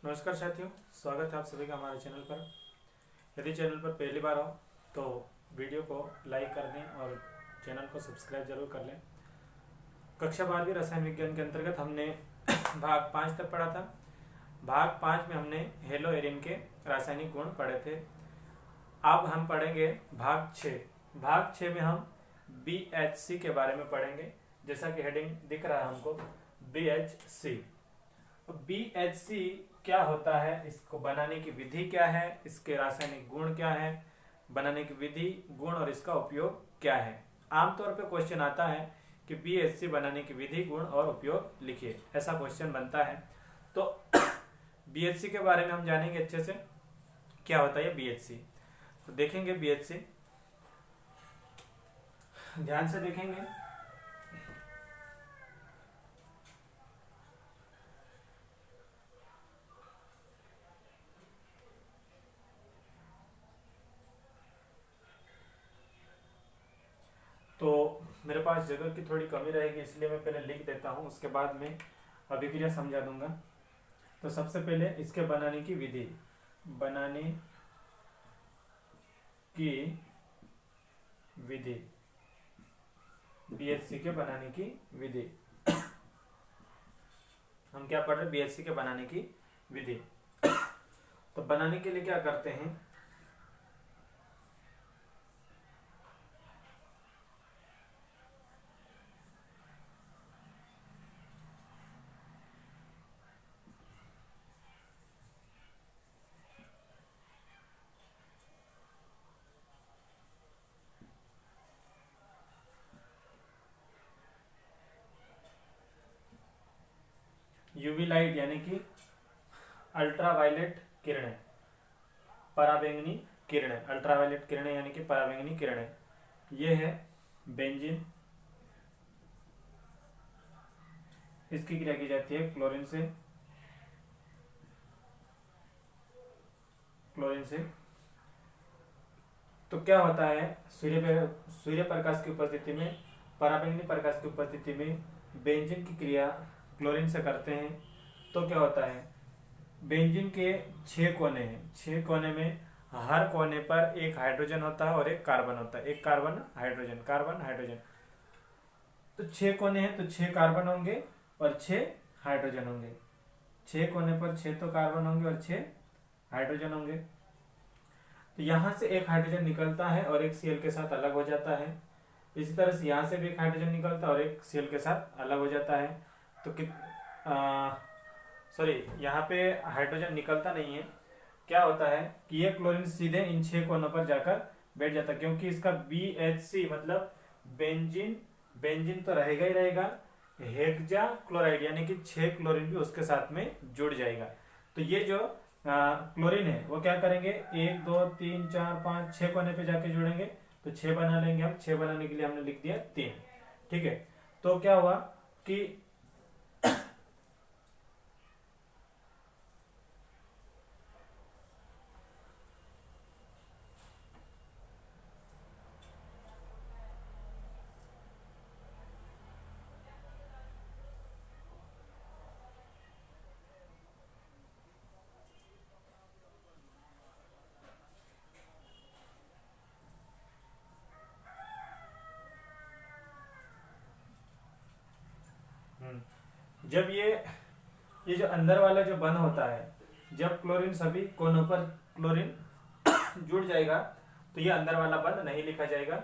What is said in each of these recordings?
नमस्कार साथियों, स्वागत है आप सभी का हमारे चैनल पर। यदि चैनल पर पहली बार हो तो वीडियो को लाइक कर दें और चैनल को सब्सक्राइब जरूर कर लें। कक्षा 12वीं रसायन विज्ञान के अंतर्गत हमने भाग 5 तक पढ़ा था। भाग 5 में हमने हेलो एरिन के रासायनिक गुण पढ़े थे। अब हम पढ़ेंगे भाग 6। भाग 6 में हम BHC के बारे में पढ़ेंगे। जैसा कि हेडिंग दिख रहा है हमको, BHC। BHC क्या होता है, इसको बनाने की विधि क्या है, इसके रासायनिक गुण क्या है, बनाने की विधि, गुण और इसका उपयोग क्या है। आमतौर पे क्वेश्चन आता है कि BHC बनाने की विधि, गुण और उपयोग लिखिए, ऐसा क्वेश्चन बनता है। तो BHC के बारे में हम जानेंगे अच्छे से, क्या होता है BHC। तो देखेंगे BHC, ध्यान से देखेंगे। तो मेरे पास जगह की थोड़ी कमी रहेगी, इसलिए मैं पहले लिख देता हूँ, उसके बाद में अभिक्रिया समझा दूंगा। तो सबसे पहले इसके बनाने की विधि, बनाने की विधि, BHC के बनाने की विधि। हम क्या पढ़ रहे हैं, BHC के बनाने की विधि। तो बनाने के लिए क्या करते हैं, यूवी लाइट यानी कि अल्ट्रावायलेट किरणें, पराबैंगनी किरणें, अल्ट्रावायलेट किरणें यानी कि पराबैंगनी किरणें। ये है बेंजीन, इसकी क्रिया की जाती है क्लोरीन से, क्लोरीन से। तो क्या होता है, सूर्य प्रकाश की उपस्थिति में, पराबैंगनी प्रकाश की उपस्थिति में बेंजीन की क्रिया क्लोरीन से करते हैं। तो क्या होता है, बेंजीन के 6 कोने हैं, 6 कोने में हर कोने पर एक हाइड्रोजन होता है और एक कार्बन होता है, एक कार्बन हाइड्रोजन, कार्बन हाइड्रोजन। तो 6 कोने हैं तो 6 कार्बन होंगे और 6 हाइड्रोजन होंगे। 6 कोने पर 6 तो कार्बन होंगे और 6 हाइड्रोजन होंगे। तो यहां से एक हाइड्रोजन निकलता है और एक Cl के साथ अलग हो जाता है। इसी तरह से यहां से भी एक हाइड्रोजन निकलता है और एक Cl के साथ अलग हो जाता है। तो सॉरी, यहाँ पे हाइड्रोजन निकलता नहीं है। क्या होता है कि ये क्लोरीन सीधे इन 6 कोनों पर जाकर बैठ जाता है, क्योंकि इसका BHC मतलब बेंजीन, बेंजीन तो रहेगा ही रहेगा, हेक्सा क्लोराइड यानी कि 6 क्लोरीन भी उसके साथ में जुड़ जाएगा। तो ये जो क्लोरीन है वो क्या करेंगे, 1 2 3 4 5 6 कोने पे जाके जुड़ेंगे। तो 6 बना लेंगे हम, 6 बनाने के लिए हमने लिख दिया 3। ठीक है, तो क्या हुआ कि जब ये जो अंदर वाला जो बंध होता है, जब क्लोरीन सभी कोनों पर क्लोरीन जुड़ जाएगा तो ये अंदर वाला बंध नहीं लिखा जाएगा।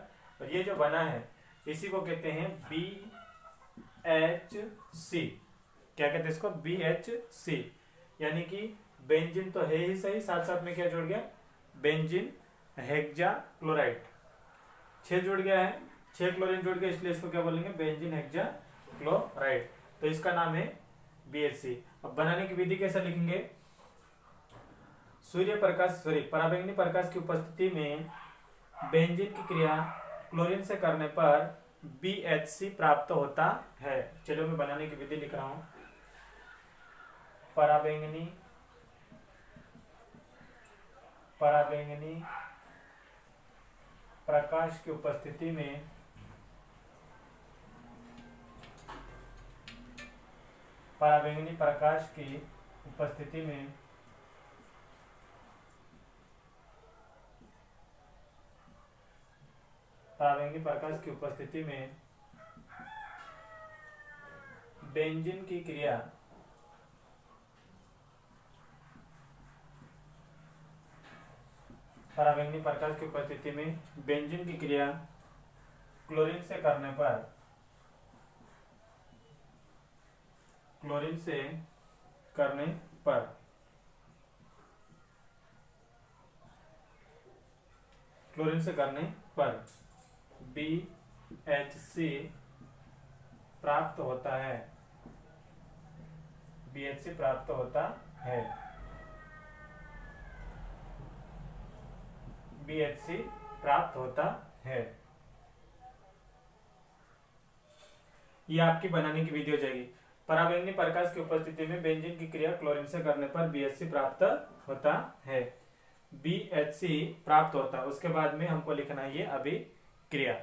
और ये जो बना है इसी को कहते हैं BHC। क्या कहते हैं इसको, BHC यानी कि बेंजीन तो है ही सही, साथ साथ में क्या जुड़ गया, बेंजीन हेक्सा क्लोराइड। 6 जुड़ गया है, 6 क्लोरीन जुड़ गया, इसलिए इसको क्या बोलेंगे, बेंजीन हेक्सा क्लोराइड। तो इसका नाम है BHC। अब बनाने की विधि कैसे लिखेंगे, पराबैंगनी प्रकाश की उपस्थिति में बेंजीन की क्रिया क्लोरीन से करने पर BHC प्राप्त होता है। चलो मैं बनाने की विधि लिख रहा हूं, पराबैंगनी प्रकाश की उपस्थिति में पराबैंगनी प्रकाश की उपस्थिति में पराबैंगनी प्रकाश की उपस्थिति में बेंजीन की क्रिया पराबैंगनी प्रकाश की उपस्थिति में बेंजीन की क्रिया क्लोरीन से करने पर क्लोरीन से करने पर BHC प्राप्त होता है। BHC प्राप्त होता है। BHC प्राप्त होता है। ये आपकी बनाने की विधि हो जाएगी। पराबैंगनी प्रकाश की उपस्थिति में बेंजीन की क्रिया क्लोरीन से करने पर BHC प्राप्त होता है। BHC प्राप्त होता है, उसके बाद में हमको लिखना है ये अभिक्रिया।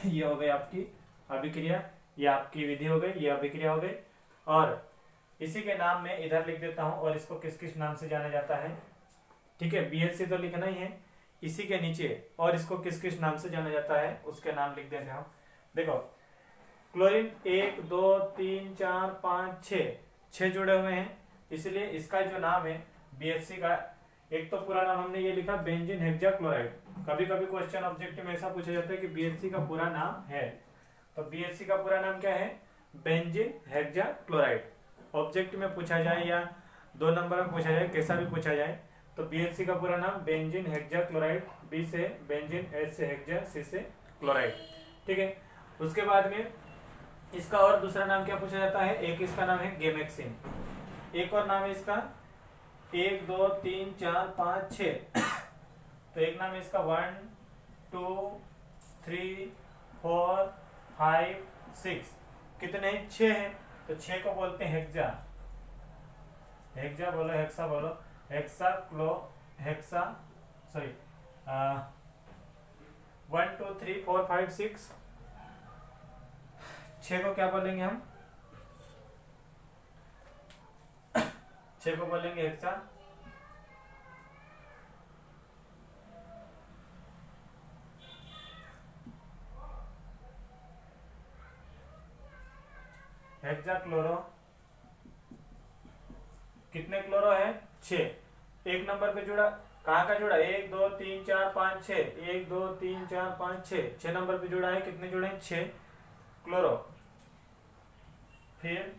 ये हो गई आपकी अभिक्रिया, ये आपकी विधि हो गई, ये अभिक्रिया हो गई। और इसी के नाम में इधर लिख देता हूं, और इसको किस किस नाम से जाना जाता है। ठीक है, BHC तो लिखना ही है, इसी के नीचे और इसको किस किस नाम से जाना जाता है उसके नाम लिख देते हैं। देखो, क्लोरीन 1 2 3 4 5 6 जुड़े हुए हैं, इसलिए इसका जो नाम है BHC का, एक तो पूरा नाम हमने ये लिखा बेंजीन हेक्साक्लोराइड। कभी कभी क्वेश्चन ऑब्जेक्टिव में ऐसा पूछा जाता है कि BHC का पूरा नाम है, तो BHC का पूरा नाम क्या है? Benzene hexachloride. ऑब्जेक्टिव में पूछा जाए या 2 नंबर में पूछा जाए, कैसा भी पूछा जाए, तो BHC का पूरा नाम बेंजीन हेक्साक्लोराइड, B से बेंजीन, H से हेक्सा, C से क्लोराइड। ठीक है, उसके बाद में इसका और दूसरा नाम क्या पूछा जाता है? एक इसका नाम है गेमेक्सिन, एक और नाम है इसका 1 2 3 4 5 6। तो एक नाम है इसका 1 2 3 4 5 6, कितने? 6 है, तो 6 को बोलते हैं हेक्सा। हेक्सा बोलो, हेक्सा बोलो, हेक्सा सॉरी 1 2 3 4 5 6, 6 को क्या बोलेंगे हम? 6 को बोलेंगे हेक्सा। हेक्सा क्लोरो, कितने क्लोरो है? 6। एक नंबर पे जुड़ा, कहाँ का जुड़ा? 1 2 3 4 5 6, 1 2 3 4 5 6, 6 नंबर पे जुड़ा है। कितने जुड़े हैं? 6 क्लोरो। फिर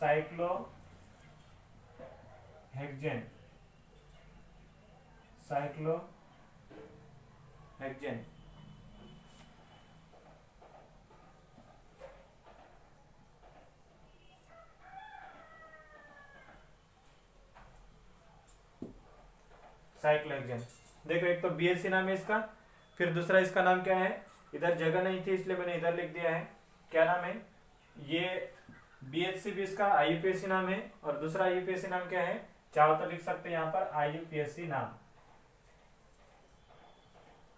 cyclo hexane, cyclo hexane, cyclohexane. देखो, एक तो BHC नाम है इसका, फिर दूसरा इसका नाम क्या है? इधर जगह नहीं थी इसलिए मैंने इधर लिख दिया है। क्या नाम है? ये BHC भी इसका IUPAC नाम है, और दूसरा IUPAC नाम क्या है? चाहो तो लिख सकते हैं यहाँ पर IUPAC नाम,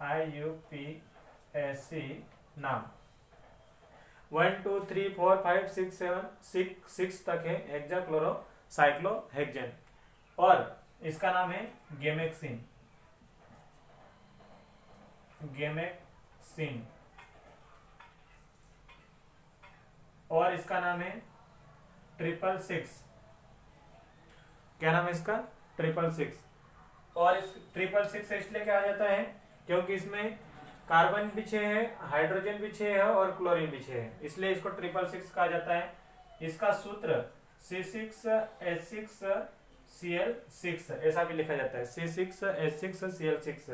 IUPAC नाम। 1 2 3 4 5 6 7 6 तक है हेक्साक्लोरोसाइक्लोहेक्सेन, और इसका नाम है गेमेक्सिन, गेमेक्सिन, और इसका नाम है 666। क्या नाम है इसका? 666। और इस 666 इसलिए क्या आ जाता है? क्योंकि इसमें कार्बन भी 6 है, हाइड्रोजन भी 6 है, और क्लोरीन भी 6 है, इसलिए इसको 666 कहा जाता है। इसका सूत्र C6H6Cl6 ऐसा भी लिखा जाता है, C6H6Cl6।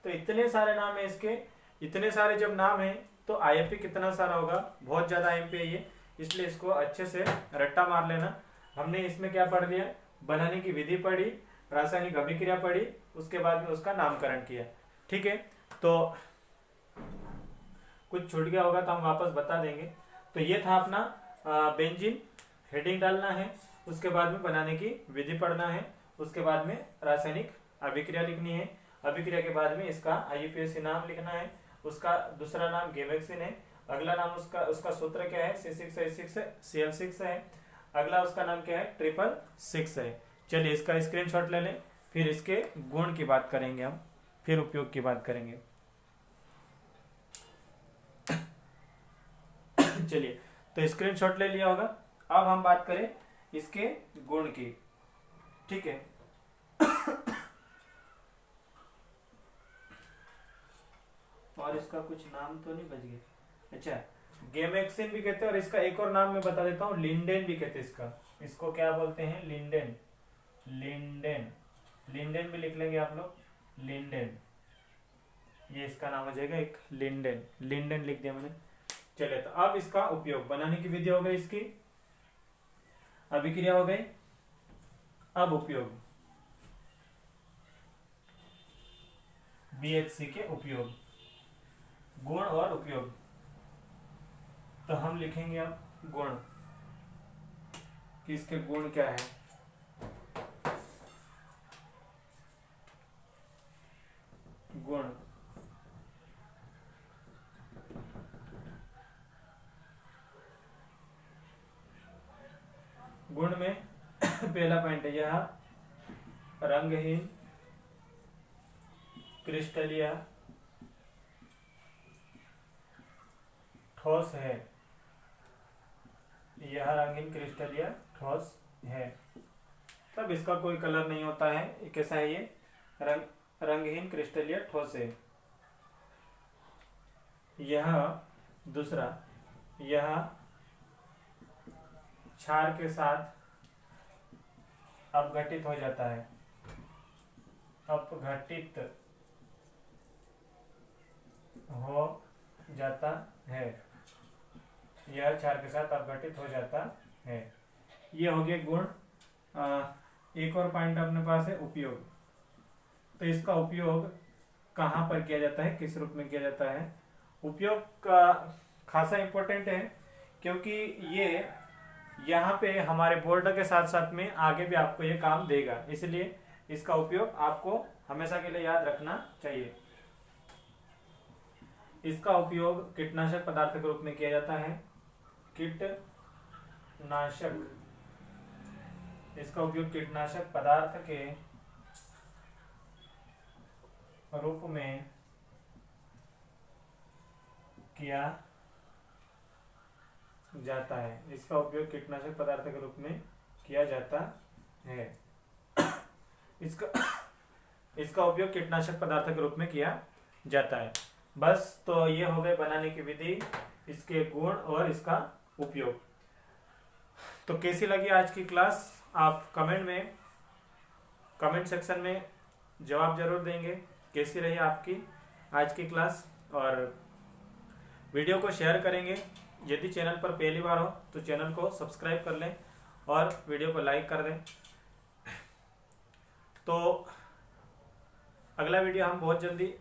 तो इतने सारे नाम है इसके, इतने सारे जब नाम है तो IMP कितना सारा होगा? बहुत ज्यादा IMP है ये, इसलिए इसको अच्छे से रट्टा मार लेना। हमने इसमें क्या पढ़ लिया? बनाने की विधि पढ़ी, रासायनिक अभिक्रिया पढ़ी, उसके बाद में उसका नामकरण किया। ठीक है, तो कुछ छूट गया होगा तो हम वापस बता देंगे। तो ये था अपना बेंजीन, हेडिंग डालना है, उसके बाद में बनाने की विधि पढ़ना है, उसके बाद में रासायनिक अभिक्रिया लिखनी है, अभिक्रिया के बाद में इसका IUPAC नाम लिखना है, उसका दूसरा नाम गेमेक्सिन है, अगला नाम उसका सूत्र क्या है? C6H6Cl6 है, अगला उसका नाम क्या है? 666 है। चलिए इसका स्क्रीनशॉट ले लें, फिर इसके गुण की बात करेंगे हम। फिर उपयोग की बात करेंगे। चलिए, तो स्क्रीनशॉट ले लिया होगा। अब हम बात करें इसके गुण की। ठीक है, और इसका कुछ नाम तो नहीं बच गया। अच्छा, गेमेक्सिन भी कहते हैं, और इसका एक और नाम मैं बता देता हूँ, लिंडेन भी कहते हैं इसका। इसको क्या बोलते हैं? लिंडेन। लिंडेन, लिंडेन भी लिख लेंगे आप लोग, लिंडेन। ये इसका नाम हो जाएगा एक, लिंडेन। लिंडेन लिख दिया मैंने। चलिए, तो अब इसका उपयोग, बनाने की विधि हो गई इसकी, अभिक्रिया हो गई, अब उपयोग, BHC के उपयोग, गुण और उपयोग। तो हम लिखेंगे अब गुण, कि इसके गुण क्या है। गुण, गुण में पहला पॉइंट है, यह रंगहीन क्रिस्टलीय ठोस है। यह रंगहीन क्रिस्टलीय ठोस है, तब इसका कोई कलर नहीं होता है। कैसा है ये? रंगहीन क्रिस्टलीय ठोस है। यह दूसरा, यह क्षार के साथ अपघटित हो जाता है। अपघटित हो जाता है, यह क्षार के साथ अपघटित हो जाता है। ये हो गए गुण। एक और पॉइंट अपने पास है उपयोग। तो इसका उपयोग कहाँ पर किया जाता है, किस रूप में किया जाता है? उपयोग का खासा इंपॉर्टेंट है, क्योंकि ये यहाँ पे हमारे बोर्ड के साथ साथ में आगे भी आपको ये काम देगा, इसलिए इसका उपयोग आपको हमेशा के लिए याद रखना चाहिए। इसका उपयोग कीटनाशक पदार्थ के रूप में किया जाता है। कीटनाशक, इसका उपयोग कीटनाशक पदार्थ के रूप में किया जाता है। इसका उपयोग कीटनाशक पदार्थ के रूप में किया जाता है। इसका उपयोग कीटनाशक पदार्थ के रूप में किया जाता है। बस, तो ये हो गए बनाने की विधि, इसके गुण और इसका उपयोग। तो कैसी लगी आज की क्लास? आप कमेंट सेक्शन में जवाब जरूर देंगे, कैसी रही आपकी आज की क्लास। और वीडियो को शेयर करेंगे। यदि चैनल पर पहली बार हो तो चैनल को सब्सक्राइब कर लें और वीडियो को लाइक कर दें। तो अगला वीडियो हम बहुत जल्दी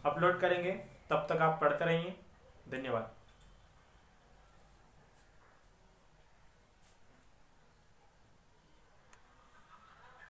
अपलोड करेंगे, तब तक आप पढ़ते रहिए। धन्यवाद।